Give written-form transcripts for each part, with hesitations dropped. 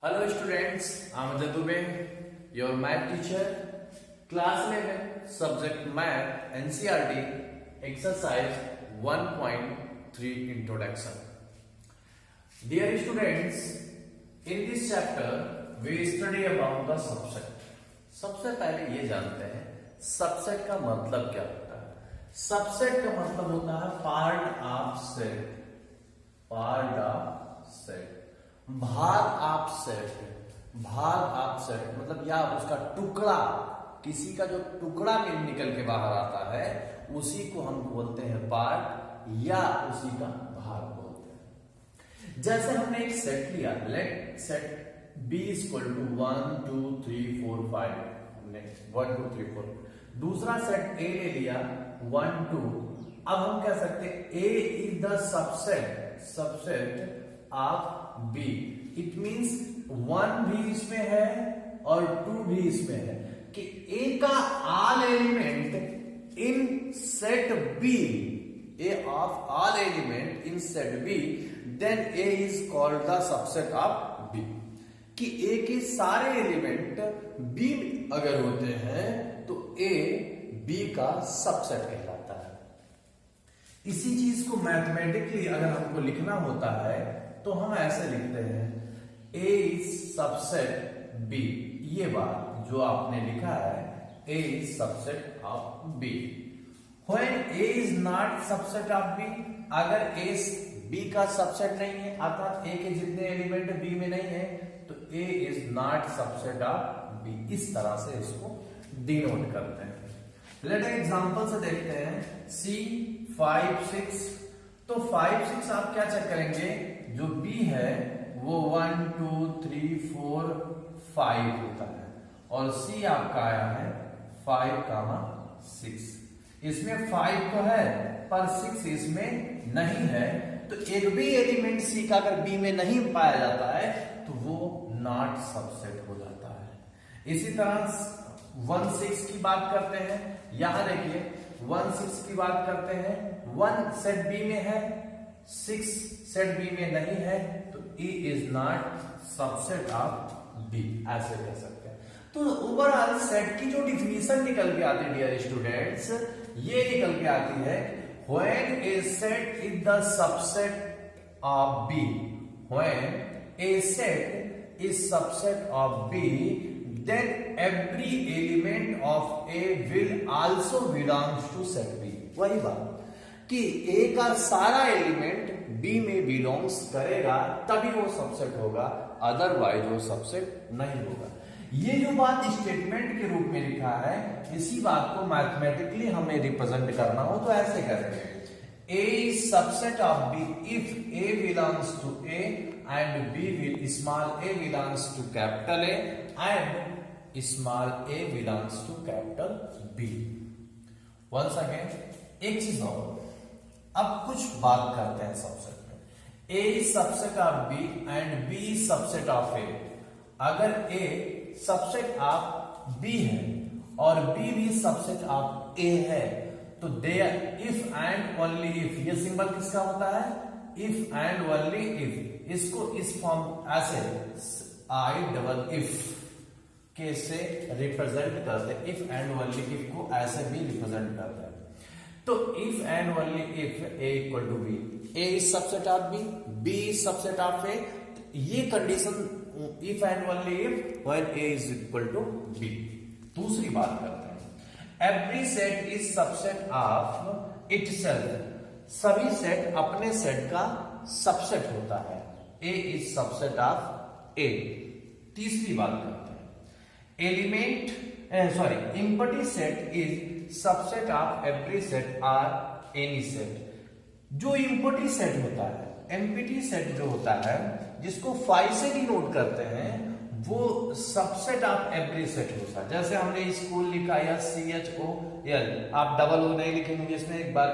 Hello students, I am Jadube, your math teacher, class 11, subject math, NCERT, exercise 1.3 introduction. Dear students, in this chapter we study about the subset. सबसे पहले ये जानते हैं subset का मतलब क्या होता है। सबसेट का मतलब होता है part of set, part of set, भाग ऑफ सेट, भाग ऑफ सेट मतलब या उसका टुकड़ा, किसी का जो टुकड़ा में निकल के बाहर आता है उसी को हम बोलते हैं पार्ट या उसी का भाग बोलते हैं। जैसे हमने एक सेट लिया, let set B equal to 1 2 3 4 5, हमने 1 2 3 4, दूसरा सेट A ले लिया 1 2। अब हम कह सकते हैं A is the subset of B। It means 1 भी इसमें है और 2 भी इसमें है कि A का all element in set B, A of all element in set B, then A is called the subset of B। कि A के सारे एलिमेंट B अगर होते हैं तो A B का सबसेट कहलाता है। इसी चीज को मैथमेटिकली अगर हमको लिखना होता है तो हम ऐसे लिखते हैं A is subset B। ये बात जो आपने लिखा है A is subset of B। When A is not subset of B, अगर A B का सबसेट नहीं है अर्थात A के जितने एलिमेंट B में नहीं है तो A is not subset of B। इस तरह से इसको डिनोट करते हैं। लेट एग्जांपल से देखते हैं C 5 6। तो 5 6 आप क्या चेक करेंगे, जो B है वो 1 2 3 4 5 होता है और C आपका आया है 5 6। इसमें 5 तो है पर 6 इसमें नहीं है, तो एक भी एलिमेंट C का अगर B में नहीं पाया जाता है तो वो नॉट सबसेट हो जाता है। इसी तरह 1 6 की बात करते हैं, यहां देखिए 1 6 की बात करते हैं, 1 सेट B में है 6 सेट B में नहीं है तो E is not subset of B, ऐसे कह सकते हैं। तो ओवरऑल सेट की जो डिफिनीशन निकल के आती है डियर स्टूडेंट्स, ये निकल के आती है when a set is the subset of B, when a set is subset of B, then every element of A will also belongs to set B। वही बात कि A का सारा एलिमेंट B में बिलोंग्स करेगा तभी वो सबसेट होगा, अदरवाइज वो सबसेट नहीं होगा। ये जो बात स्टेटमेंट के रूप में लिखा है, इसी बात को मैथमेटिकली हमें रिप्रेजेंट करना हो तो ऐसे करेंगे A is subset of B if A belongs to A and B will small a belongs to capital A and small a belongs to capital B। Once again एक चीज और, अब कुछ बात करते हैं सबसेट में। A is subset of B and B is subset of A। अगर A सबसेट ऑफ B है और B भी सबसेट ऑफ A है तो there if and only if, ये सिंबल किसका होता है, इफ एंड ओनली इफ। इसको इस फॉर्म ऐसे आई डबल इफ के से रिप्रेजेंट करते हैं, इफ एंड ओनली इफ को ऐसे भी रिप्रेजेंट करते हैं। तो if and only if A equal to B, A is subset of B, B is subset of A, ये condition if and only if when A is equal to B। दूसरी बात करते हैं, every set is subset of itself. सभी set अपने set का subset होता है, A is subset of A। तीसरी बात करते हैं, element empty set is subset of every set are any set. जो एम्प्टी सेट होता है, एम्प्टी सेट जो होता है जिसको 5 से डिनोट करते हैं, वो सबसेट ऑफ एवरी सेट होता है। जैसे हमने स्कूल लिखा या CHOL, आप डबल O नहीं लिखेंगे जिसमें एक बार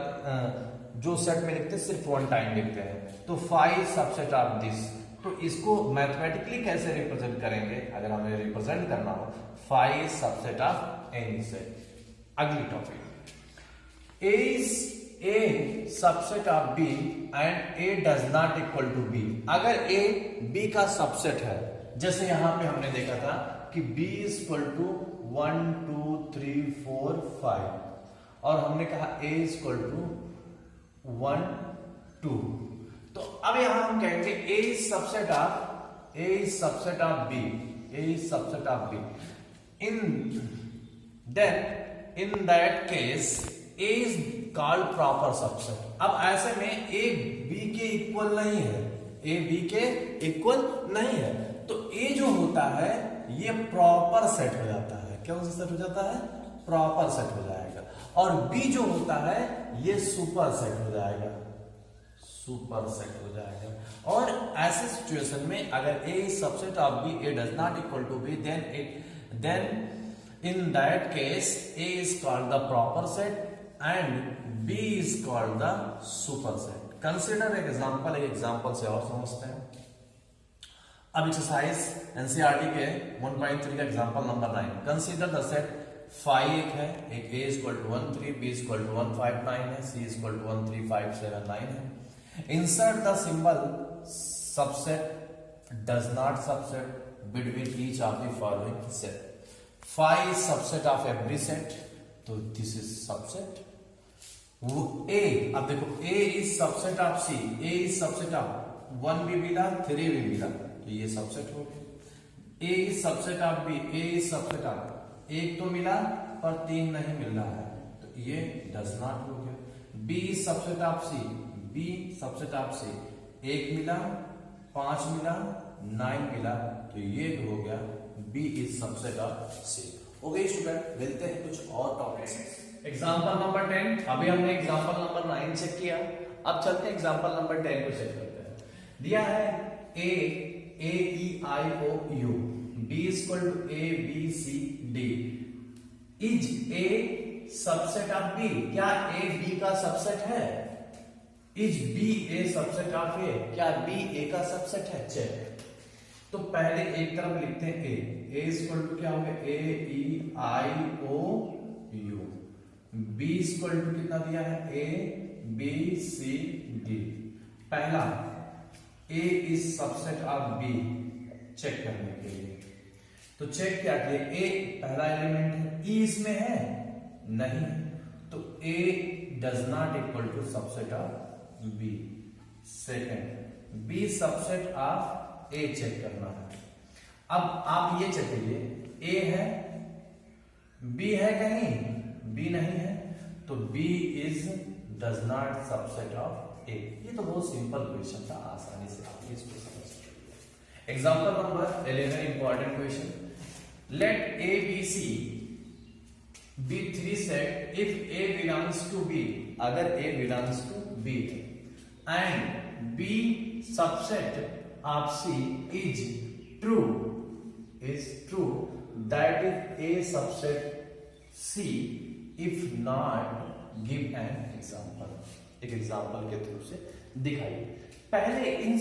जो सेट में लिखते हैं सिर्फ 1 टाइम लिखते हैं, तो 5 सबसेट ऑफ दिस। तो इसको मैथमेटिकली कैसे रिप्रेजेंट करेंगे, अगर हमें रिप्रेजेंट करना हो 5 सबसेट ऑफ एनी सेट। अगली topic, A is A subset of B and A does not equal to B। अगर A B का सबसेट है जैसे यहां पे हमने देखा था कि b इज इक्वल टू 1 2 3 4 5 और हमने कहा a इज इक्वल टू 1 2। तो अब यहां हम कहेंगे a is subset of b, a is subset of b। in that case a is called proper subset। अब ऐसे में a b के इक्वल नहीं है, a b के इक्वल नहीं है, तो a जो होता है ये प्रॉपर सेट हो जाता है। क्या सेट हो जाता है? प्रॉपर सेट हो जाएगा। और b जो होता है ये सुपर सेट हो जाएगा, सुपर सेट हो जाएगा। और ऐसे सिचुएशन में अगर a is subset of b, a does not equal to b, then in that case a is called the proper set and b is called the super set। Consider एक example से और समझते हैं। अब exercise NCERT के 1.3 का example number 9। Consider the set five एक है, एक a is equal to 1 3, b is equal to 1 5 9 है, c is equal to 1 3 5 7 9 है। Insert the symbol subset does not subset between each of the following set. Phi is subset of every set, तो this is subset। A, अब देखो A is subset of C, A is subset of 1 भी मिला 3 भी मिला, तो ये subset हो गया। A is subset of B, A is subset of एक तो मिला पर 3 नहीं मिल रहा है, तो ये does not हो गया। B is subset of C, B subset of C, एक मिला 5 मिला 9 मिला, तो ये हो गया B is subset of C। Okay student, मिलते हैं कुछ और टॉपिक्स। एग्जांपल नंबर 10, अभी हमने एग्जांपल नंबर 9 चेक किया, अब चलते हैं एग्जांपल नंबर 10 को चेक करते हैं। दिया है A E I O U, B is equal to A B C D, is A subset of B? क्या A B का सबसेट है? Is B A subset of A? क्या B A का सबसेट है? चेक। तो पहले एक तरफ लिखते हैं a इज इक्वल टू क्या हो गया? a e i o u। b is equal to कितना दिया है? a b c d। पहला a is subset of b check करने के लिए, तो चेक क्या किया? a पहला एलिमेंट है, e इसमें है नहीं, तो a does not equal to subset of b। Second b subset of A check करना है। अब आप ये चेक कीजिए, A है, B है कहीं? B नहीं है, तो B is does not subset of A। ये तो बहुत सिंपल क्वेश्चन था, आसानी से आप इसको समझ सकते। Example number 11, important question. Let A B C be 3 set if A belongs to B, अगर A belongs to B and B subset of C is true, that is A subset C, if not give an example। एक example के through से दिखाइए। पहले इन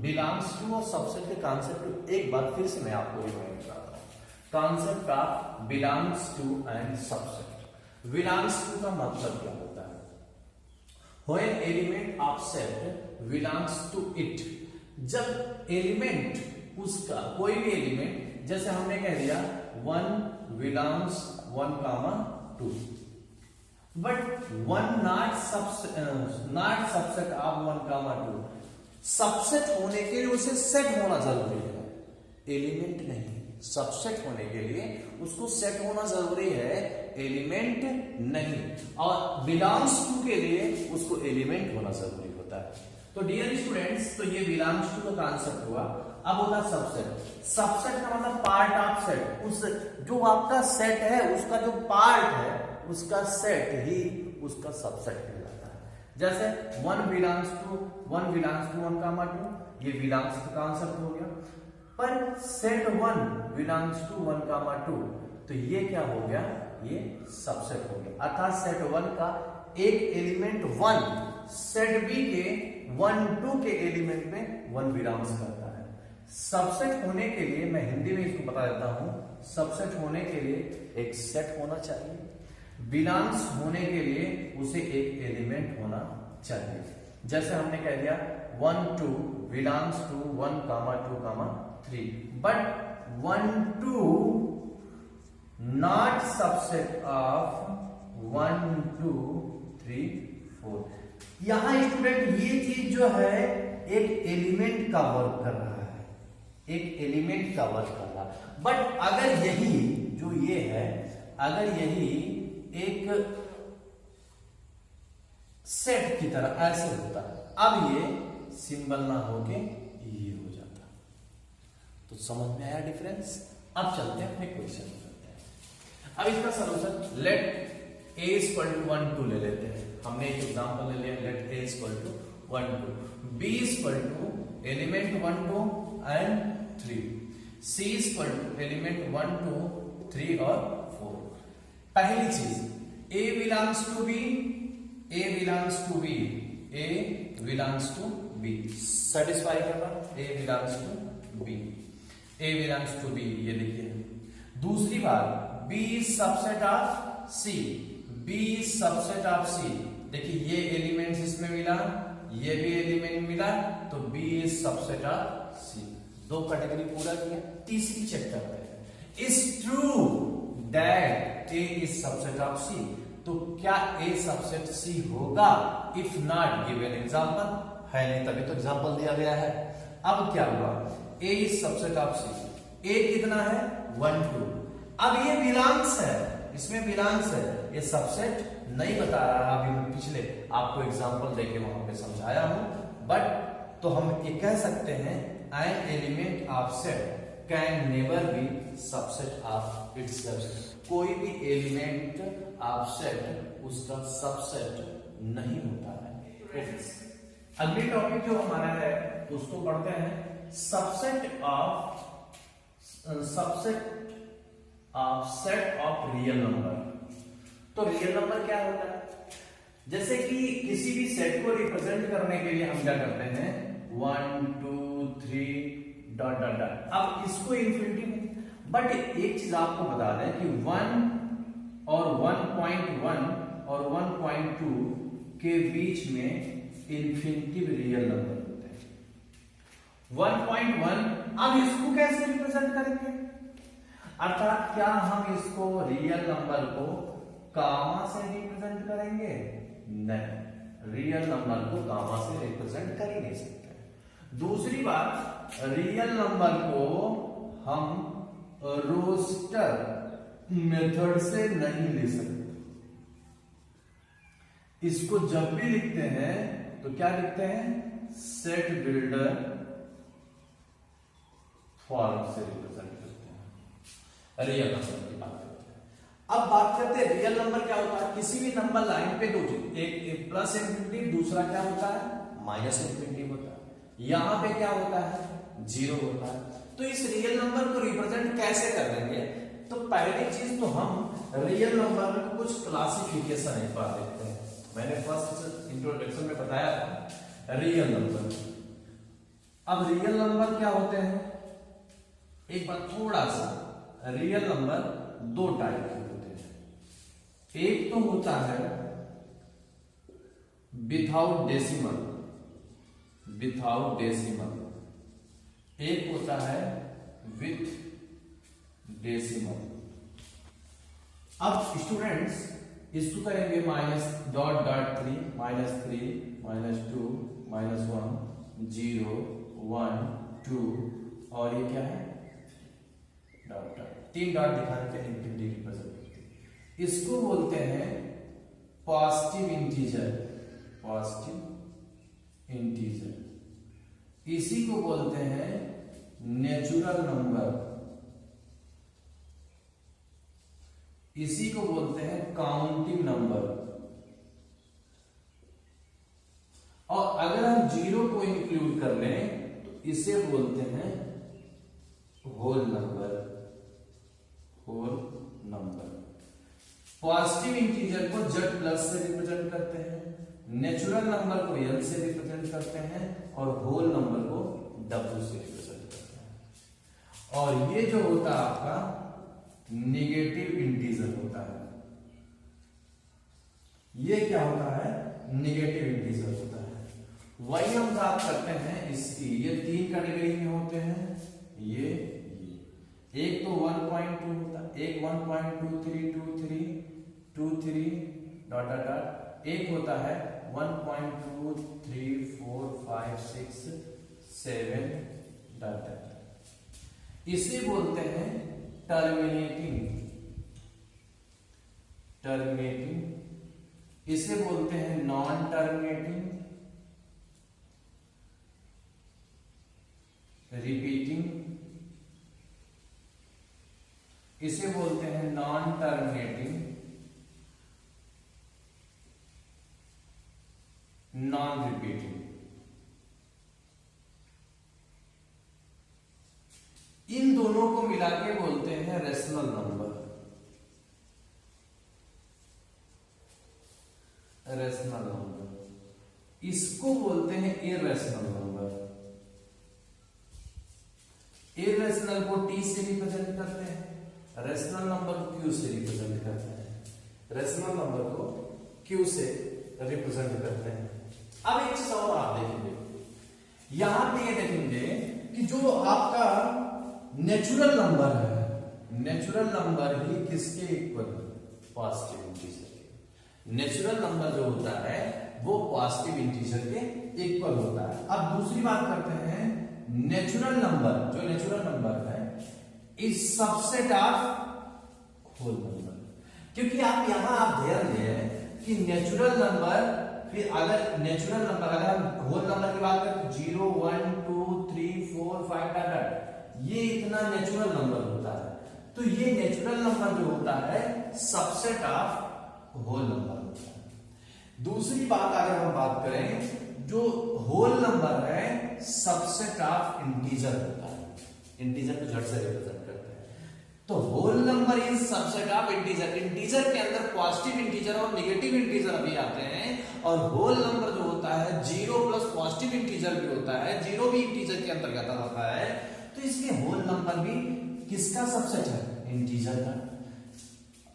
belongs to और subset के concept को एक बार फिर से मैं आपको रिमाइंड कराता हूं। Concept of belongs to and subset. Belongs to का मतलब क्या होता है? When element of set belongs to it, जब एलिमेंट उसका कोई भी एलिमेंट, जैसे हमने कह दिया 1 belongs 1, 2, but 1 not subset of 1, 2। Subset होने के लिए उसे सेट होना जरूरी है, एलिमेंट नहीं। सबसेट होने के लिए उसको सेट होना जरूरी है, एलिमेंट नहीं। और बिलोंग्स टू के लिए उसको एलिमेंट होना जरूरी होता है। तो डियर स्टूडेंट्स, तो ये बिलोंग्स टू का कॉन्सेप्ट हुआ। अब होगा सबसेट। सबसेट का मतलब पार्ट ऑफ सेट, उस जो आपका सेट है उसका जो पार्ट है उसका सेट ही उसका सबसेट कहलाता है। जैसे 1 belongs to 1, 1, 2, ये बिलोंग्स का कॉन्सेप्ट हो गया। पर सेट 1 belongs to 1, 2, तो ये क्या हो गया? ये सबसेट हो गया। अर्थात सेट 1 का एक एलिमेंट 1 सेट बी के 1, 2 के एलिमेंट में 1 बिलोंग्स करता है। सबसेट होने के लिए मैं हिंदी में इसको बता देता हूं, सबसेट होने के लिए एक सेट होना चाहिए, बिलोंग्स होने के लिए उसे एक एलिमेंट होना चाहिए। जैसे हमने कह दिया 1, 2 belongs to 1, 2, 3, but 1 2 not subset of 1 2 3 4। यहां स्टूडेंट ये चीज जो है एक एलिमेंट का वर्क कर रहा है, एक एलिमेंट का वर्क कर रहा है। बट अगर यही जो ये है, अगर यही एक सेट की तरह ऐसे होता, अब ये सिंबल ना होके ये हो जाता। तो समझ में आया डिफरेंस? अब चलते हैं अपने क्वेश्चन में। अब इसका solution let a equal to 1 2 ले लेते हैं। हमने एक एग्जांपल ले लिया, let a equal to 1 2, b equal to element 1 2 and 3, c equal to element 1 2 3 और 4। पहली चीज a belongs to b, a belongs to b, a belongs to b, satisfy कर रहा, a belongs to b, a belongs to b, ये देखिए। दूसरी बात b is subset of c, b is subset of c। देखिए ये elements इसमें मिला, ये भी एलिमेंट मिला, तो b is subset of c। दो कैटेगरी पूरा किया। तीसरी चेक करते हैं, is true that a is subset of c। तो क्या a सबसेट c होगा? If not give an example, है नहीं तभी तो एग्जांपल दिया गया है। अब क्या हुआ, a is subset of c, a कितना है 1 2। अब ये बिलोंग्स है, इसमें बिलोंग्स है, ये सबसेट नहीं बता रहा। अभी मैं पिछले आपको एग्जांपल देके वहां पे समझाया हूं। बट तो हम ये कह सकते हैं an element of set can never be subset of itself. कोई भी एलिमेंट ऑफ सेट उसका सबसेट नहीं होता है। अगली टॉपिक जो हमारा है उसको पढ़ते हैं, subset of set of real number. तो रियल नंबर क्या होता है? जैसे कि किसी भी सेट को रिप्रेजेंट करने के लिए हम क्या करते हैं, 1 2 3 डॉट डॉट डॉट। अब इसको इंफिनिटी में, बट एक चीज आपको बता दें कि 1 और 1.1 और 1.2 के बीच में इंफिनिटिव रियल नंबर होते हैं। 1.1, अब इसको कैसे रिप्रेजेंट करेंगे? अर्थात क्या हम इसको रियल नंबर को गामा से रिप्रेजेंट करेंगे? नहीं, रियल नंबर को गामा से रिप्रेजेंट कर ही नहीं सकते। दूसरी बात, रियल नंबर को हम रोस्टर मेथड से नहीं ले सकते। इसको जब भी लिखते हैं तो क्या लिखते हैं, सेट बिल्डर फॉर्म से रिप्रेजेंट करते हैं रियल नंबर की बात करते हैं। अब बात करते हैं रियल नंबर क्या होता है। किसी भी नंबर लाइन पे दो चीज, एक प्लस इंफिनिटी, दूसरा क्या होता है माइनस इंफिनिटी होता है। यहां पे क्या होता है, 0 होता है। तो इस रियल नंबर को रिप्रेजेंट कैसे कर लेंगे? तो पहली चीज तो हम रियल नंबर में कुछ क्लासिफिकेशन एक बार देखते हैं। मैंने फर्स्ट इंट्रोडक्शन में बताया था रियल नंबर। अब रियल नंबर क्या होते हैं, एक बार थोड़ा सा, रियल नंबर दो टाइप के होते हैं। एक तो होता है विथआउट डेसिमल, विथआउट डेसिमल। एक होता है विथ डेसिमल। अब स्टूडेंट्स इसको करेंगे -.3 -3 -2 -1 0 1 2 और ये क्या है डॉट डॉट, 3 डॉट दिखाने पे इंफिनिटी रिप्रेजेंट करती है। इसको बोलते हैं पॉजिटिव इंटीजर, पॉजिटिव इंटीजर। इसी को बोलते हैं नेचुरल नंबर, इसी को बोलते हैं काउंटिंग नंबर। और अगर हम 0 को इंक्लूड कर लें तो इसे बोलते हैं whole number, whole number. Positive integer को Z प्लस से रिप्रेजेंट करते हैं, नेचुरल नंबर को L से रिप्रेजेंट करते हैं और होल नंबर को W से रिप्रेजेंट करते हैं। और ये जो होता है आपका नेगेटिव इंटीजर होता है। ये क्या होता है, नेगेटिव इंटीजर होता है। वही हम बात करते हैं इसकी, ये 3 कैटेगरी में होते हैं, ये एक तो 1.2 होता है, एक 1.2323 डॉट डॉट डॉट, एक होता है 1.23456 डॉट डॉट। इसे बोलते हैं टर्मिनेटिंग, इसे बोलते हैं नॉन टर्मिनेटिंग, रिपीटिंग, इसे बोलते हैं नॉन टर्मिनेटिंग, नॉन रिपीटिंग। इन दोनों को मिला के बोलते हैं रेशनल नंबर, रेशनल नंबर। इसको बोलते हैं इररेशनल नंबर। इररेशनल को टी से रिप्रेजेंट करते हैं, रेशनल नंबर को क्यू से रिप्रेजेंट करते हैं, रेशनल नंबर को क्यू से रिप्रेजेंट करते हैं। अब एक चीज और आप देखेंगे, यहां पे ये देखेंगे कि जो आपका नेचुरल नंबर है, नेचुरल नंबर ही किसके इक्वल, पॉजिटिव इंटीजर के। नेचुरल नंबर जो होता है वो पॉजिटिव इंटीजर के इक्वल होता है। अब दूसरी बात करते हैं, नेचुरल नंबर, जो नेचुरल नंबर है is subset of whole number. क्योंकि आप यहां आप ध्यान दें कि नेचुरल नंबर, फिर अगर नेचुरल नंबर, अगर हम होल नंबर की बात करें तो 0 1 2 3 4 5 डॉट, ये इतना नेचुरल नंबर होता है। तो ये नेचुरल नंबर जो होता है सबसेट ऑफ होल नंबर होता है। दूसरी बात अगर हम बात करें, जो होल नंबर है सबसेट ऑफ इंटीजर होता है, इंटीजर को जड़ से रिप्रेजेंट करते हैं। तो whole number is subset of integer. Integer के अंदर पॉजिटिव इंटीजर और नेगेटिव इंटीजर भी आते हैं, और होल नंबर जो होता है 0 प्लस पॉजिटिव इंटीजर भी होता है, 0 भी इंटीजर के अंतर्गत आता है। तो इसलिए होल नंबर भी किसका सबसेट है, इंटीजर का।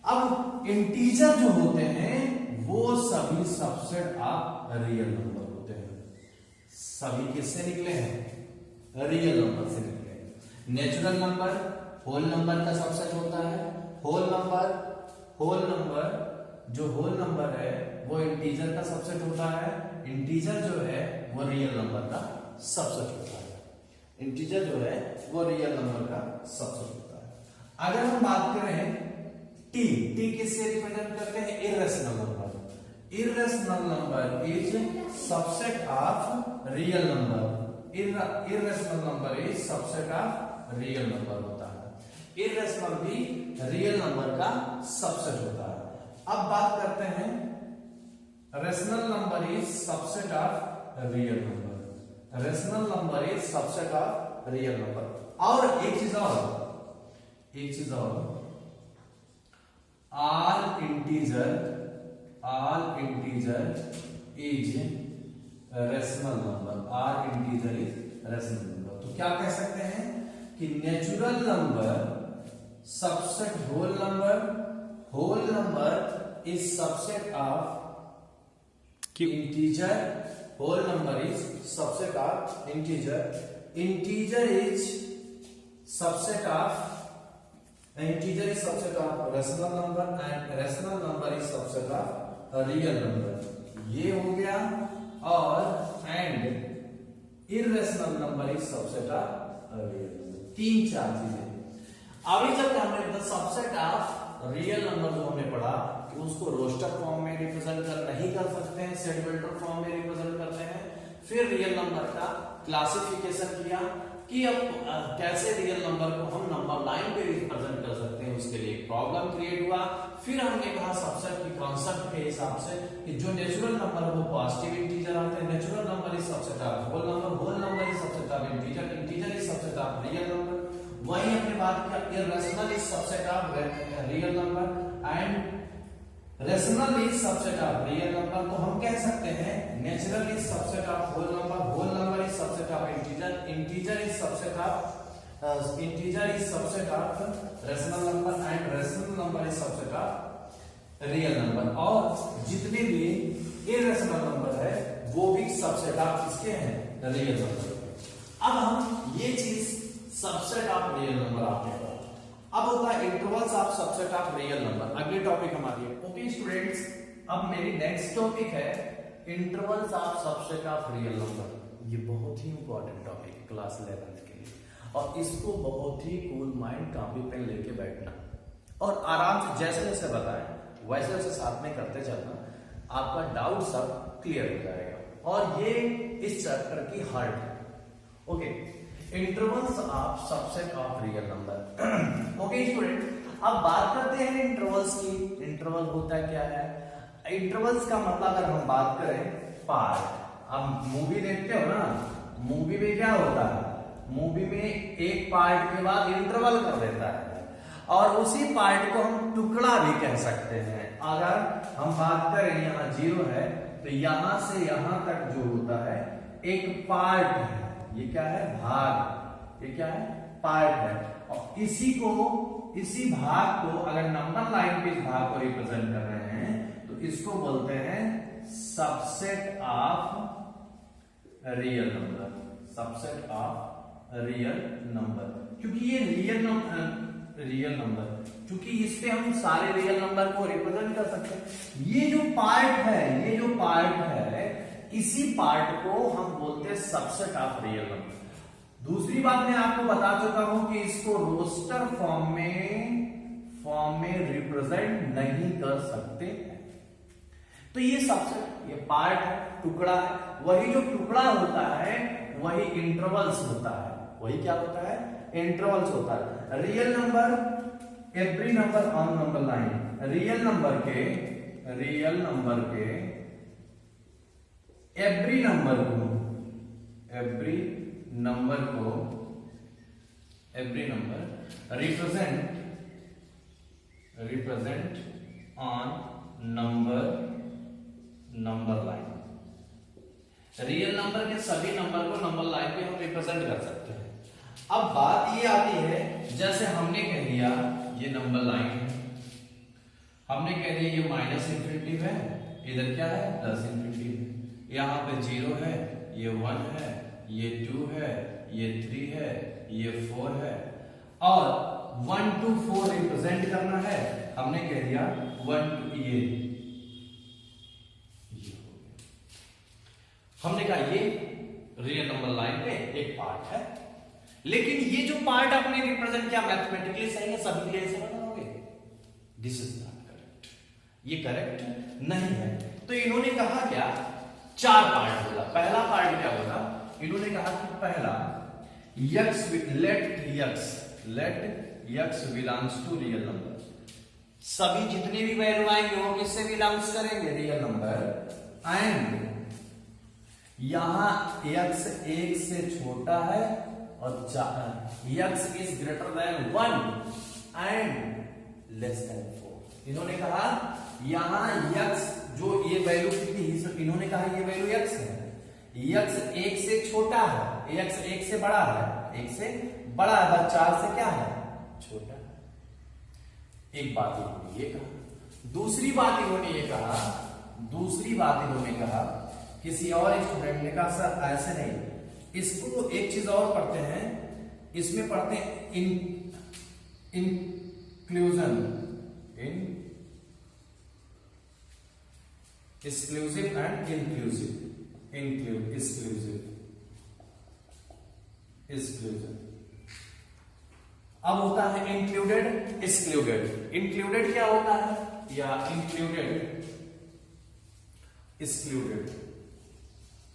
अब इंटीजर जो होते हैं वो सभी सबसेट ऑफ रियल नंबर होते हैं। सभी किससे निकले हैं, रियल नंबर से निकले हैं। नेचुरल नंबर होल नंबर का सबसेट होता है। होल नंबर जो होल नंबर है वो इंटीजर का सबसेट होता है। इंटीजर जो है वो रियल नंबर का सबसेट होता है। इंटीजर जो है वो रियल नंबर का सबसेट होता है। अगर हम बात करें टी किससे रिप्रेजेंट करते हैं, irrational number. Irrational number is subset of real number. Irrational number is subset of real number होता है। इररेशनल भी रियल नंबर का सबसेट होता है। अब बात करते हैं rational number is subset of real number. Rational number is subset of real number. और एक चीज और, all integer is rational number. All integer is rational number. तो क्या कह सकते हैं कि natural number subset whole number is subset of integer. Whole number is subset of integer. Integer is subset of rational number, and rational number is subset of real number. ये हो गया। और and irrational number is subset of real number. 3-4 चीजें। अभी जब हमने subset of real number जो हमने पढ़ा कि उसको रोस्टर फॉर्म में रिप्रेजेंट नहीं कर सकते हैं, सेट वेक्टर फॉर्म में रिप्रेजेंट करते हैं। फिर रियल नंबर का क्लासिफिकेशन किया कि अब कैसे रियल नंबर को हम नंबर लाइन पे रिप्रेजेंट कर सकते हैं, उसके लिए प्रॉब्लम क्रिएट हुआ। फिर हमने कहा सबसेट की कॉन्सेप्ट के हिसाब से कि जो नेचुरल नंबर है वो पॉजिटिव इंटीजर आते हैं। Natural number is subset of whole number is subset of integer is subset of real number. वही हमने बात किया irrational is subset of real number and rational is subset of real number. तो हम कह सकते हैं natural is subset of whole number is subset of integer is subset of rational number and rational number is subset of real number. और जितने भी irrational number है वो भी सबसेट ऑफ किसके हैं, रियल नंबर। अब हम ये चीज सबसेट ऑफ रियल नंबर आपने पढ़ा। अब होता है intervals of subset of real number. अगली टॉपिक हमारी है। ओके स्टूडेंट्स, अब मेरी नेक्स्ट टॉपिक है intervals of subset of real number. ये बहुत ही इंपॉर्टेंट टॉपिक है क्लास 11th के लिए, और इसको बहुत ही कूल माइंड कॉपी पेन लेके बैठना और आराम से जैसे जैसे बताएं वैसे वैसे साथ में करते चलना, आपका डाउट सब क्लियर हो जाएगा। और ये इस चैप्टर की हार्ट है। Okay, intervals of subset of real number. Okay student, अब बात करते हैं इंटरवल्स की। इंटरवल होता क्या है? इंटरवल्स का मतलब अगर हम बात करें पार्ट, आप मूवी देखते हो ना, मूवी में क्या होता है? मूवी में एक पार्ट के बाद इंटरवल कर देता है, और उसी पार्ट को हम टुकड़ा भी कह सकते हैं। अगर हम बात करें यहाँ 0 है तो यहां से यहां तक जो होता है एक पार्ट है। ये क्या है? भाग। ये क्या है? पार्ट है। और इसी भाग को अगर नंबर लाइन पे इस भाग को रिप्रेजेंट कर रहे हैं तो इसको बोलते हैं subset of real number. Subset of real number, क्योंकि ये रियल नंबर, क्योंकि इस पे हम सारे रियल नंबर को रिप्रेजेंट कर सकते हैं। ये जो पार्ट है, इसी पार्ट को हम बोलते हैं सबसेट ऑफ रियल नंबर। दूसरी बात मैं आपको बता चुका हूं कि इसको रोस्टर फॉर्म में रिप्रेजेंट नहीं कर सकते हैं। तो ये सबसेट, ये पार्ट है, टुकड़ा है। वही जो टुकड़ा होता है वही इंटरवल्स होता है। वही क्या होता है? इंटरवल्स होता है। Real number, every number on number line, real number के every number represent on number line. Real number के सभी नंबर को नंबर लाइन पे हम रिप्रेजेंट कर सकते हैं। अब बात ये आती है, जैसे हमने कह दिया ये नंबर लाइन है, हमने कह दिया ये माइनस इंफिनिटी है, इधर क्या है? प्लस इंफिनिटी है। यहाँ पे 0 है, ये 1 है, ये 2 है, ये 3 है, ये 4 है, और 1 to 4 रिप्रेजेंट करना है। हमने कह दिया 1 to ये हमने कहा ये रियल नंबर लाइन पे एक पार्ट है। लेकिन ये जो पार्ट आपने रिप्रेजेंट किया मैथमेटिकली सही है, सभी के लिए ऐसे बनाओगे? दिस इज नॉट करेक्ट, ये करेक्ट नहीं है। तो इन्होंने कहा क्या? 4 पार्ट बोला। पहला पार्ट क्या बोला? इन्होंने कहा कि पहला let x belongs to real number. सभी जितने भी वैल्यू आएंगे वो किससे बिलोंग्स करेंगे? Real number. एंड यहां x 1 से छोटा है और x is greater than 1 and less than 4। इन्होंने कहा यहां x जो ये वैल्यू कितनी, इन्होंने कहा ये वैल्यू x है, x 1 से छोटा है, x 1 से बड़ा है, 1 से बड़ा है, बस 4 से क्या है? छोटा है। एक बात इन्होंने ये कहा। दूसरी बात इन्होंने कहा किसी और स्टूडेंट ने कहा सर ऐसे नहीं, इसको एक चीज और पढ़ते हैं, इसमें पढ़ते हैं एक्सक्लूसिव एंड इंक्लूसिव। अब होता है इंक्लूडेड, एक्सक्लूडेड। इंक्लूडेड क्या होता है? या इंक्लूडेड एक्सक्लूडेड,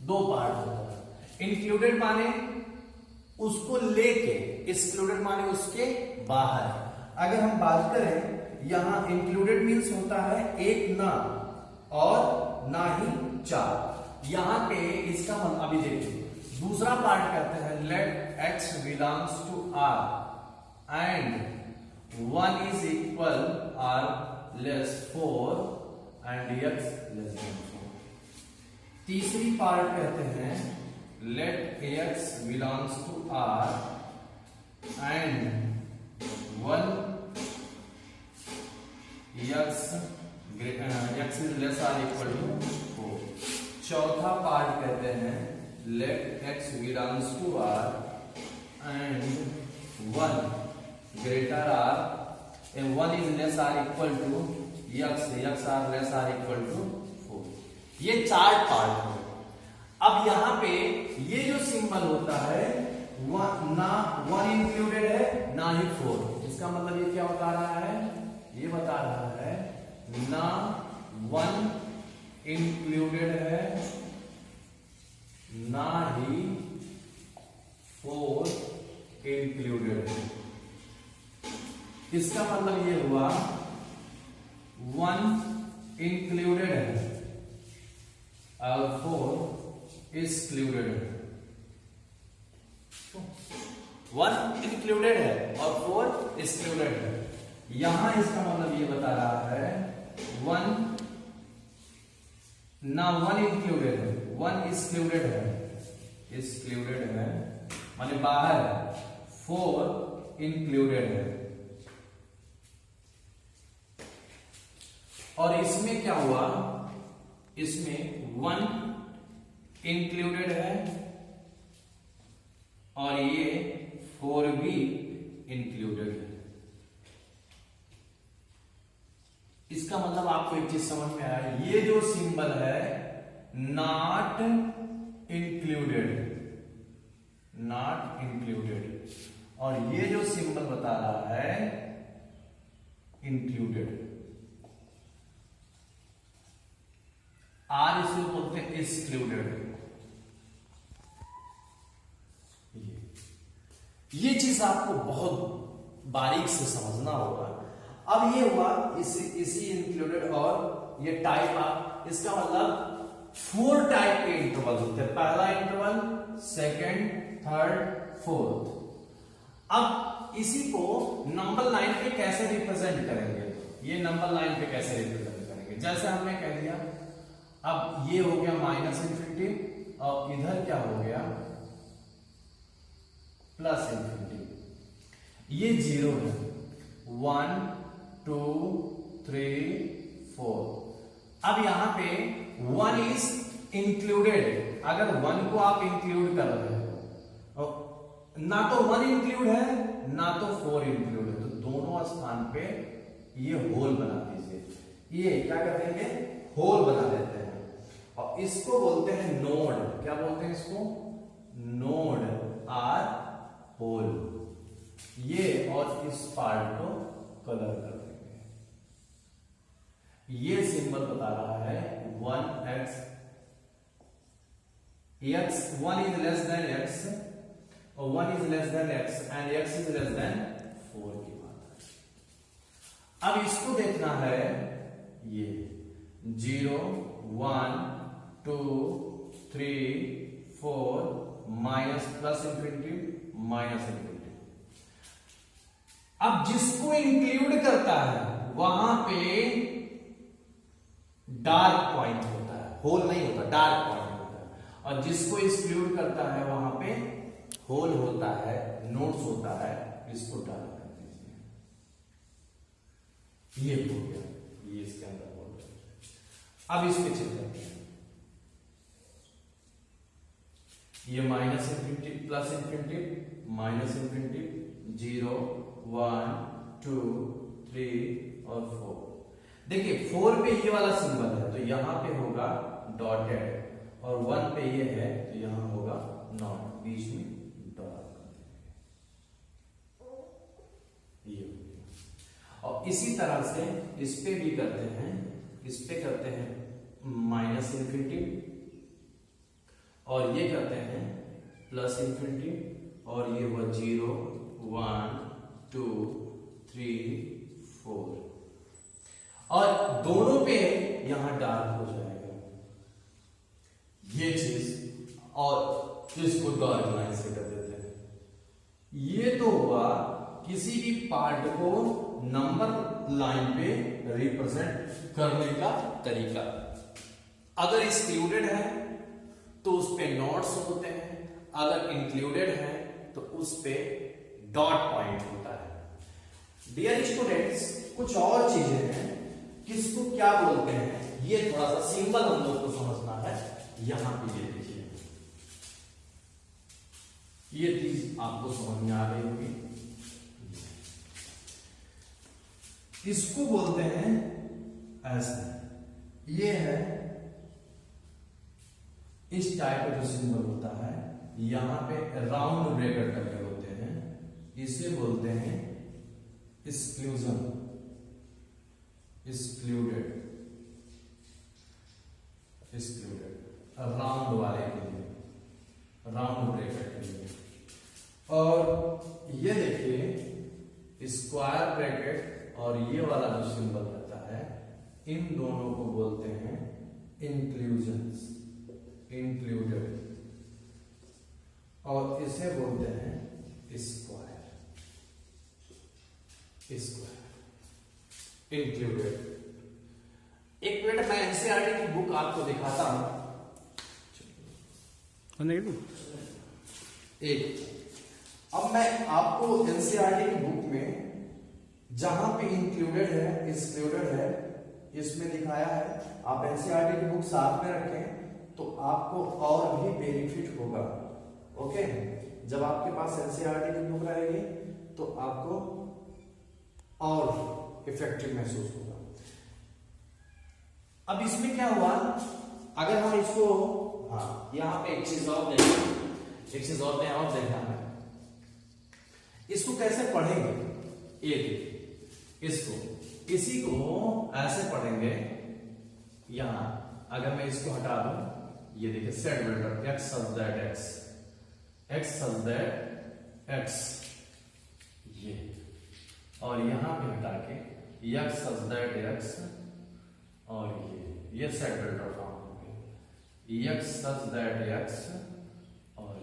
दो पार्ट होता है। इंक्लूडेड माने उसको लेके, एक्सक्लूडेड माने उसके बाहर। अगर हम बात करें यहां इंक्लूडेड मीन्स होता है एक ना और ना ही 4। यहां पे इसका मतलब अभी देखिए, दूसरा पार्ट कहते हैं let x belongs to r and 1 is equal r less 4 and x less than 4। तीसरी पार्ट कहते हैं let x belongs to r and 1 x is less or equal to 4। चौथा पार्ट कहते हैं let x belongs to r and 1 greater r and 1 is less r equal to x r less r equal to 4। ये chart part है। अब यहाँ पे ये जो सिंबल होता है ना 1 इंक्लूडेड है ना ही 4। इसका मतलब ये क्या बता रहा है, ये बता रहा है ना 1 इंक्लूडेड है ना ही 4 इंक्लूडेड है। इसका मतलब ये हुआ 1 इंक्लूडेड है और 4 एक्सक्लूडेड है। 1 इंक्लूडेड है और 4 एक्सक्लूडेड है। यहां इसका मतलब ये बता रहा है 1 ना 1 इंक्लूडेड है, 1 एक्सक्लूडेड है माने बाहर है, 4 इंक्लूडेड है। और इसमें क्या हुआ, इसमें 1 इंक्लूडेड है और ये 4 भी इंक्लूडेड है। इसका मतलब आपको एक चीज समझ में आया, ये जो सिंबल है नॉट इंक्लूडेड और ये जो सिंबल बता रहा है इंक्लूडेड। आर इसको बोलते हैं एक्सक्लूडेड। ये चीज आपको बहुत बारीक से समझना होगा। अब ये हुआ इसी इंक्लूडेड और ये टाइप आप, इसका मतलब 4 टाइप के इंटरवल होते हैं। पहला इंटरवल, सेकंड, थर्ड, फोर्थ। अब इसी को नंबर लाइन पे कैसे रिप्रेजेंट करेंगे, ये नंबर लाइन पे कैसे रिप्रेजेंट करेंगे, जैसे हमने कह दिया अब ये हो गया -∞ और इधर क्या हो गया +∞। ये 0 है, 1 2 3 4। अब यहां पे 1 इज इंक्लूडेड। अगर 1 को आप इंक्लूड कर रहे हो, ना तो 1 इंक्लूड है ना तो 4 इंक्लूड है, तो दोनों स्थान पे ये होल बना दीजिए। ये क्या कर देंगे, होल बना देते हैं। और इसको बोलते हैं नोड। क्या बोलते हैं इसको, नोड आर होल। ये और इस पार्ट को कलर कर देंगे। ये सिंबल बता रहा है 1x 1 is less than x और 1 is less than x and x is less than 4 की बात है। अब इसको देखना है, ये 0 1 2 3 4 माइनस +∞ अब जिसको इंक्लूड करता है वहां पे डार्क पॉइंट होता है, होल नहीं होता, डार्क पॉइंट होता है। और जिसको एक्सक्लूड करता है वहां पे होल होता है, नोट्स होता है। इसको डार्क कर दीजिए। ये हो गया, ये इसके अंदर होल है। अब इसमें चेक करते हैं, ये -∞ +∞ -∞ 0 1 2 3 और 4। देखिए 4 पे ये वाला सिंबल है तो यहां पे होगा डॉटेड और 1 पे ये है तो यहां होगा नॉट, बीच में डॉट। ये और इसी तरह से इस पे भी करते हैं, इस पे करते हैं -∞ और ये करते हैं +∞ और ये हुआ 0 1 2 3 4 और दोनों पे यहां डार्क हो जाएगा ये चीज। और इसको डार्क लाइन से कर देते हैं। ये तो हुआ किसी भी पार्ट को नंबर लाइन पे रिप्रेजेंट करने का तरीका। अगर एक्सक्लूडेड है तो उस पे नोट्स होते हैं, अगर इंक्लूडेड है तो उस पे डॉट पॉइंट होता है। डियर स्टूडेंट्स, कुछ और चीजें हैं, किसको क्या बोलते हैं ये थोड़ा सा सिंबल हम लोग को समझना है। यहां पे ये देखिए, ये चीज आपको समझ में आ गई होगी। इसको बोलते हैं ऐसे, ये है इस टाइप का जो सिंबल होता है, यहां पे राउंड ब्रैकेट लगे होते हैं, इसे बोलते हैं एक्सक्लूजन, एक्सक्लूडेड, एक्सक्लूडेड, राउंड वाले के लिए, राउंड ब्रैकेट के लिए। और ये देखिए स्क्वायर ब्रैकेट और ये वाला जो सिंबल रहता है, इन दोनों को बोलते हैं इंक्लूजन्स, इंक्लूडेड, और इसे बोलते हैं स्क्वायर, स्क्वायर, इंक्लूडेड। एक मिनट मैं एनसीईआरटी की बुक आपको दिखाता हूं। एक अब मैं आपको एनसीईआरटी की बुक में जहां पे इंक्लूडेड है, एक्सक्लूडेड है, इसमें दिखाया है। आप एनसीईआरटी की बुक साथ में रखें तो आपको और भी बेनिफिट होगा। ओके, जब आपके पास एनसीईआरटी की बुक रहेगी तो आपको और इफेक्टिव महसूस होगा। अब इसमें क्या हुआ, अगर हम इसको, हाँ यहां पे एक चीज और देखना, एक चीज और देखना है, इसको कैसे पढ़ेंगे। ये इसको, इसी को ऐसे पढ़ेंगे। यहां अगर मैं इसको हटा दूं, ये देखिए set builder, x such that x, x such that x, ये, और यहां पे हटा के एक्स सच दैट एक्स, और ये सेट बिल्डर फॉर्म हो गया, एक्स सच दैट एक्स, और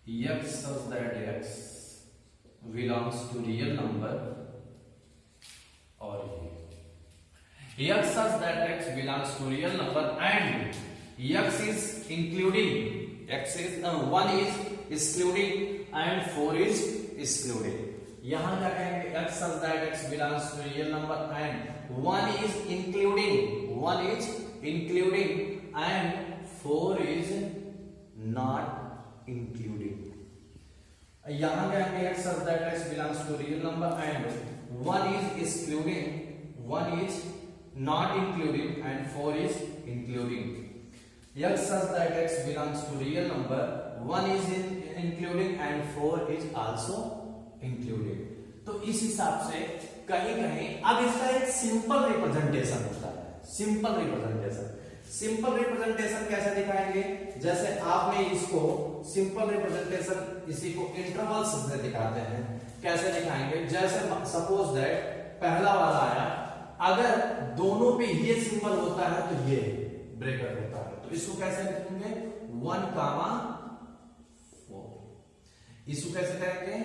ये x such that x belongs to real number, और ये x such that x belongs to real number and x is including, x is 1 is excluding and 4 is excluding। यहां क्या कहेंगे, x such that x belongs to real number and 1 is including, 1 is including and 4 is not including। यहां क्या है, x such that x belongs to real number and 1 is excluding, 1 is not including and 4 is including। x such that x belongs to real number, 1 is including and 4 is also including। तो इस हिसाब से कहीं कहीं अब इसका एक simple representation होता है, सिंपल रिप्रेजेंटेशन। सिंपल रिप्रेजेंटेशन कैसे दिखाएंगे, जैसे आपने इसको सिंपल रिप्रेजेंटेशन, इसी को इंटरवल्स से दिखाते हैं। कैसे दिखाएंगे, जैसे सपोज दैट पहला वाला आया, अगर दोनों पे ये सिंबल होता है तो ये ब्रेकेट होता है, तो इसको कैसे लिखेंगे, 1,4। इसको कैसे करेंगे,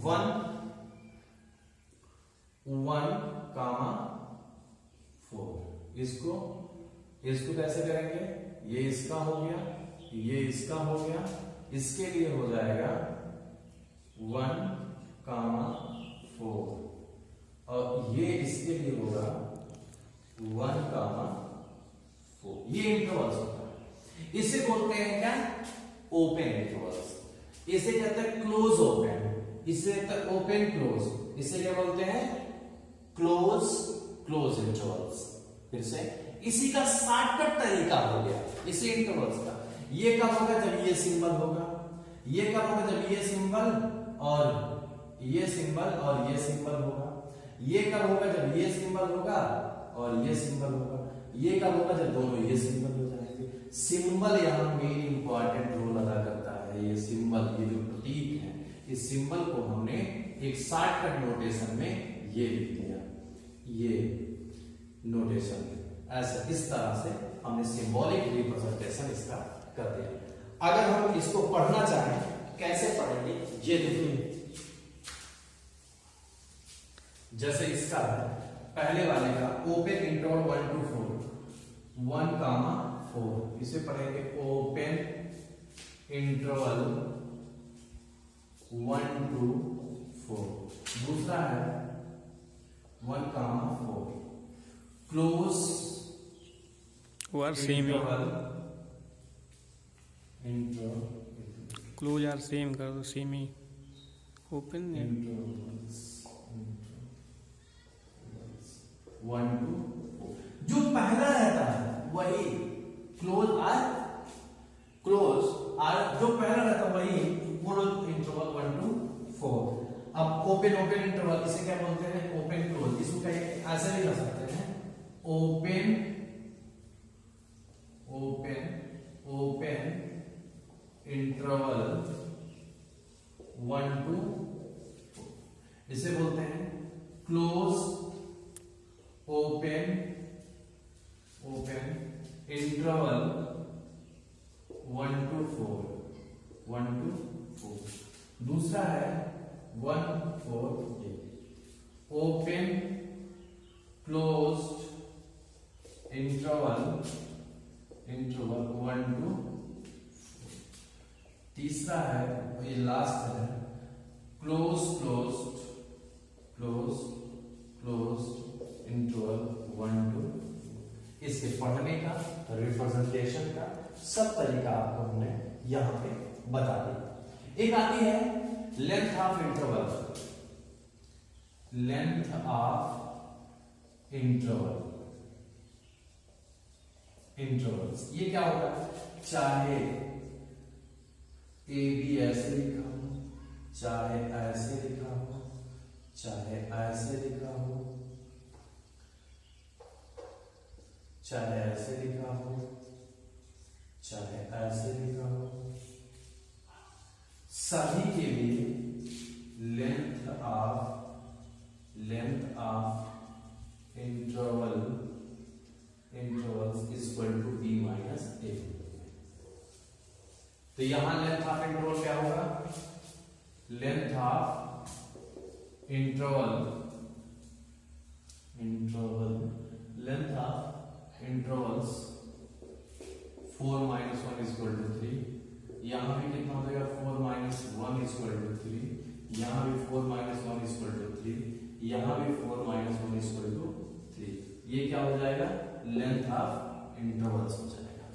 1,4। इसको कैसे करेंगे, ये इसका हो गया, ये इसका हो गया, इसके लिए हो जाएगा 1,4 और ये इसके लिए होगा 1,4। ये इंटरवल्स होता है, इसे बोलते हैं क्या, ओपन इंटरवल्स। इसे कहते हैं क्लोज ओपन, इसे कहते हैं ओपन क्लोज, इसे क्या बोलते हैं, क्लोज क्लोज इंटरवल्स। फिर से इसी का शॉर्टकट तरीका हो गया इसी इंटरवल्स का। ये कब होगा, जब ये सिंबल होगा, ये कब होगा, जब ये सिंबल और ये सिंबल और ये सिंबल होगा। ये कब होगा, जब ये सिंबल होगा और ये सिंबल होगा। ये कब होगा, जब दोनों ये सिंबल हो जाएंगे। सिंबल यहाँ मेन इंपॉर्टेंट रोल अदा करता है। ये सिंबल, ये जो प्रतीक है, इस सिंबल को हमने एक शॉर्टकट नोटेशन में ये लिख दिया, ये नोटेशन ऐसे, इस तरह से हमने सिंबॉलिक रिप्रेजेंटेशन इसका कर दिया। अगर हम इसको पढ़ना चाहें कैसे पढ़ेंगे, ये देखिए, जैसे इसका है पहले वाले का ओपन इंटरवल 1 to 4, 1,4, इसे पढ़ेंगे ओपन इंटरवल 1 to 4। दूसरा है 1,4 closed interval, closed or same कर दो, सेमी ओपन इंटरवल्स 1 to 4। जो पहला रहता है वही क्लोज आर जो पहला रहता है वही क्लोज इंटरवल 1 to 4। अब ओपन इंटरवल इसे क्या बोलते हैं? Open close. इसको क्या ऐसे भी कर सकते हैं, ओपन इंटरवल 1 to 4। इसे बोलते हैं क्लोज ओपन इंटरवल 1 to 4। दूसरा है 1 4 ओपन क्लोज्ड इंटरवल 1 to 4। तीसरा है, ये लास्ट है, क्लोज्ड इंटरवल 1 to 4। इसके पढ़ने का, रिप्रेजेंटेशन का सब तरीका आपको हमने यहां पे बता दिया। एक आती है लेंथ ऑफ इंटरवल्स। ये क्या होगा? चाहे ए बी ऐसे लिखा हो, चाहे ऐसे लिखा हो, चाहे ऐसे लिखा हो, चाहे ऐसे लिखा हो, चाहे ऐसे लिखा हो, सभी के लिए length of intervals equal to B minus A. तो यहां लेंथ ऑफ इंटरवल क्या होगा? Length of intervals 4 minus 1 is equal to 3। यहां भी कितना हो जाएगा? 4 minus 1 is equal to 3। यहां भी 4 minus 1 is equal to 3। यहां भी 4 minus 1 is equal to 3। ये क्या हो जाएगा? लेंथ ऑफ इंटरवल्स हो जाएगा।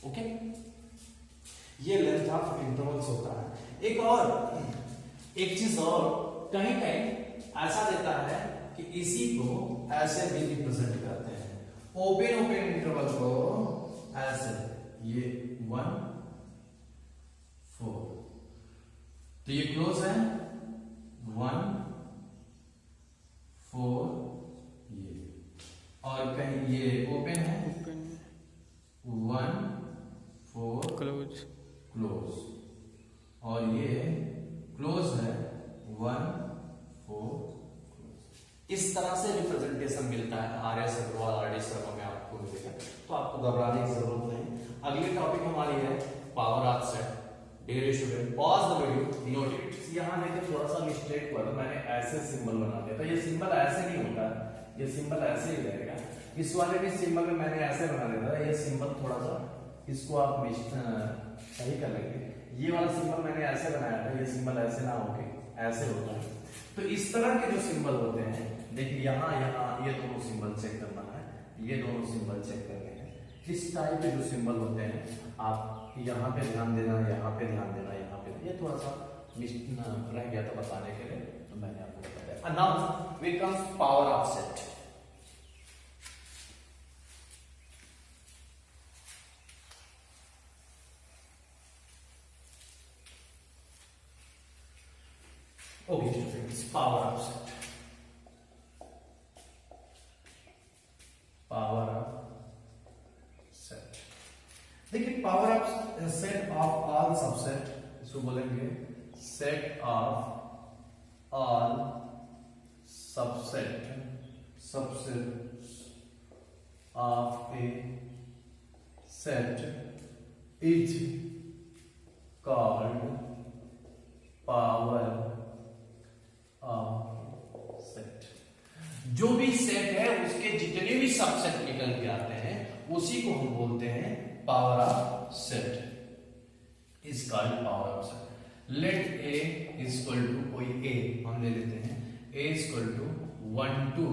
ओके, ये लेंथ ऑफ इंटरवल्स होता है। एक चीज और, कहीं ऐसा देता है कि इसी को ऐसे भी रिप्रेजेंट करते हैं। ओपन इंटरवल को ऐसे, ये 1 4, तो ये क्लोज है 1 4 ये, और कहीं ये ओपन है 1 4 क्लोज, और ये क्लोज है 1 4। इस तरह से रिप्रेजेंटेशन मिलता है आर्य सर्वर और आरडी सर्वर में आपको मिलेगा, तो आपको घबराने की जरूरत नहीं। अगली टॉपिक हमारी है power of set. Dear student, pause the video, note it. यहां देखिए थोड़ा सा मिस्टेक हुआ, मैंने ऐसे सिंबल बना दिया था। ये सिंबल ऐसे नहीं होता, ये सिंबल ऐसे ही रहेगा। इस वाले भी सिंबल में मैंने ऐसे बना दिया था, ये सिंबल थोड़ा सा, इसको आप सही कर लेंगे। ये वाला सिंबल मैंने ऐसे बनाया था, ये सिंबल ऐसे ना होके ऐसे होता है। तो इस तरह के जो सिंबल होते हैं, देखिए यहाँ ये दोनों सिंबल चेक करना है, ये दोनों सिंबल चेक करने हैं। इस टाइप के जो सिंबल होते हैं, आप यहाँ पे ध्यान देना, यहाँ पे ध्यान देना, यहाँ पे। ये थोड़ा सा रह गया था बताने के लिए, तो मैंने आपको बता दिया। Now we comes power of set. Okay, students, power of set. Power of set. देखिए power of set of all subset, इसको बोलेंगे set of all subset of a set is called power set. जो भी set है उसके जितने भी subset निकल के आते हैं उसी को हम बोलते हैं power of set, is called power of set. Let A is equal to, कोई ए हम ले लेते हैं, ए इज इक्वल टू 1 2,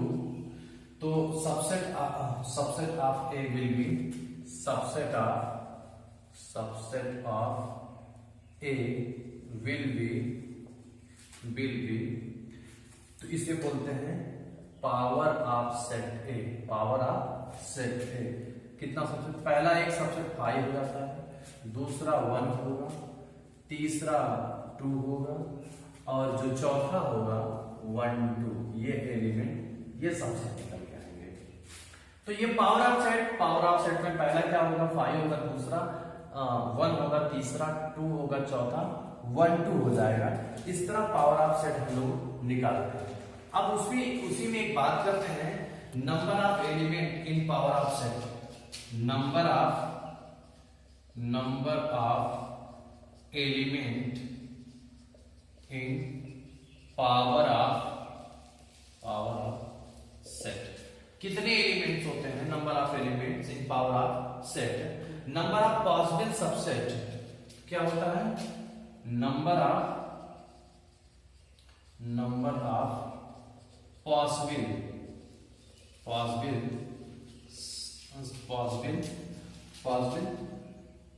तो subset of A will be subset of A will be तो इसे बोलते हैं power of set A. Power of set ए कितना सबसेट? पहला एक सबसेट 5 हो जाता है, दूसरा 1 होगा, तीसरा 2 होगा, और जो चौथा होगा 1 2। ये एलिमेंट ये सबसेट निकल के आएंगे। तो ये power of set, power of set में पहला क्या होगा? 5 होगा, दूसरा 1 होगा, तीसरा 2 होगा, चौथा 1 2 हो जाएगा। इस तरह पावर ऑफ सेट हम लोग निकालते हैं। अब उसी में एक बात करते हैं, number of element in power of set. Number of element in power of set. कितने एलिमेंट्स होते हैं? Number of elements in power of set. Number of possible subset क्या होता है? Number of possible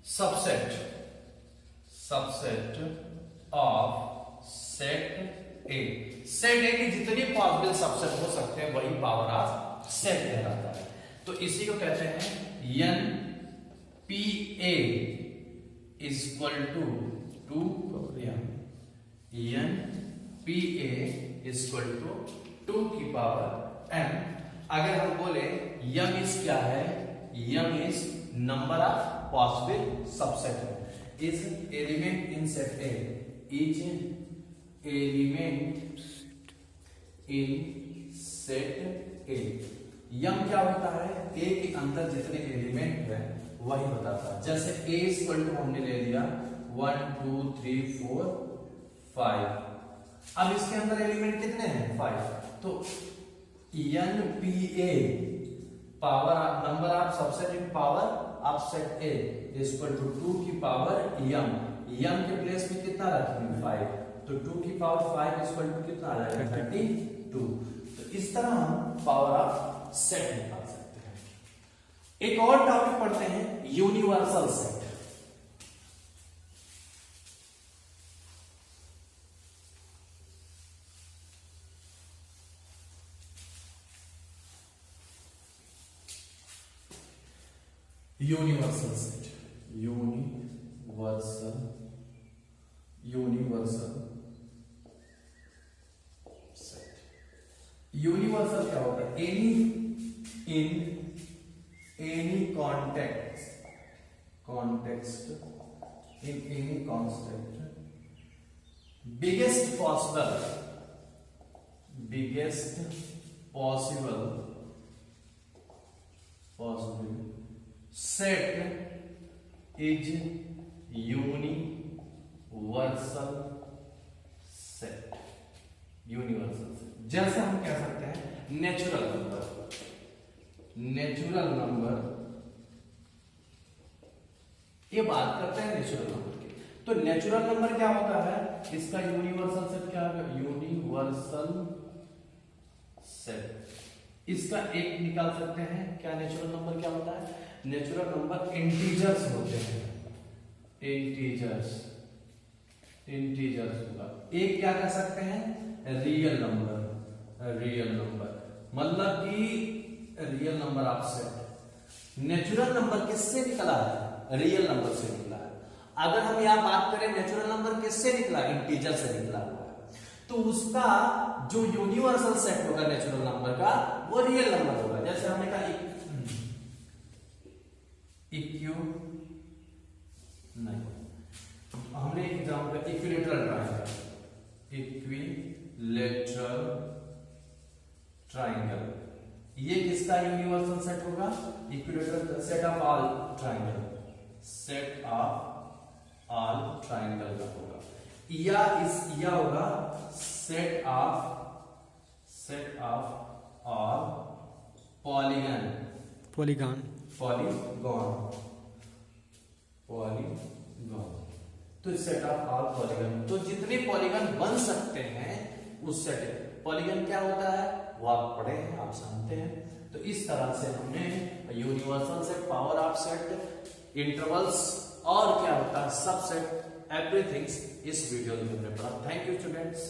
subset of set A. Set ए की जितने possible subset हो सकते हैं वही पावर ऑफ सेट कहलाता है। तो इसी को कहते हैं n p a is equal to 2 n p a is equal to 2 की पावर m। अगर हम बोले m इज क्या है? m is number of possible subsets is element in set A. Is element in set A. M क्या होता है? ए के अंदर जितने एलिमेंट है वही बताता है। जैसे ए इक्वल टू हमने ले लिया 1 2 3 4 5। अब इसके अंदर एलिमेंट कितने हैं? 5। तो N P A power number of subset in power of set A equal to 2 की पावर यम। यम के प्लेस में कितना रखेंगे? 5। तो 2 की पावर 5 इक्वल टू कितना आ जाएगा? 32। तो इस तरह हम पावर ऑफ सेट निकाल सकते हैं। एक और टॉपिक पढ़ते हैं, universal set. Universal set, universal set. Universal क्या होता है? Any context in any constant biggest possible set is universal set। जैसे हम कह सकते हैं नेचुरल नंबर, ये बात करते हैं नेचुरल नंबर की। तो नेचुरल नंबर क्या होता है? इसका यूनिवर्सल सेट क्या है? Universal set. इसका एक निकाल सकते हैं क्या? नेचुरल नंबर क्या होता है? नेचुरल नंबर इंटीजर्स होते हैं। इंटीजर्स होगा। एक क्या कह सकते हैं? रियल नंबर मतलब कि real number of set. Natural number किससे निकला है? रियल नंबर से निकला है। अगर हम यहां बात करें नेचुरल नंबर किससे निकला? इंटीजर से निकला हुआ है। तो उसका जो यूनिवर्सल सेट होगा नेचुरल नंबर का वो रियल नंबर होगा। जैसे हमने कहा हमने एग्जाम्पल इक्विलेटरल ट्राइंगल। ये किसका यूनिवर्सल सेट होगा? Equilateral set of all triangle का होगा। या होगा सेट ऑफ ऑल पॉलीगॉन। तो सेट ऑफ ऑल पॉलीगॉन, तो जितने पॉलीगॉन बन सकते हैं उस सेट। पॉलीगॉन क्या होता है वो आप पढ़े हैं, आप जानते हैं। तो इस तरह से हमने universal set, power of set, intervals और क्या होता है सबसेट, एवरीथिंग इस वीडियो में हमने पढ़ा। Thank you students.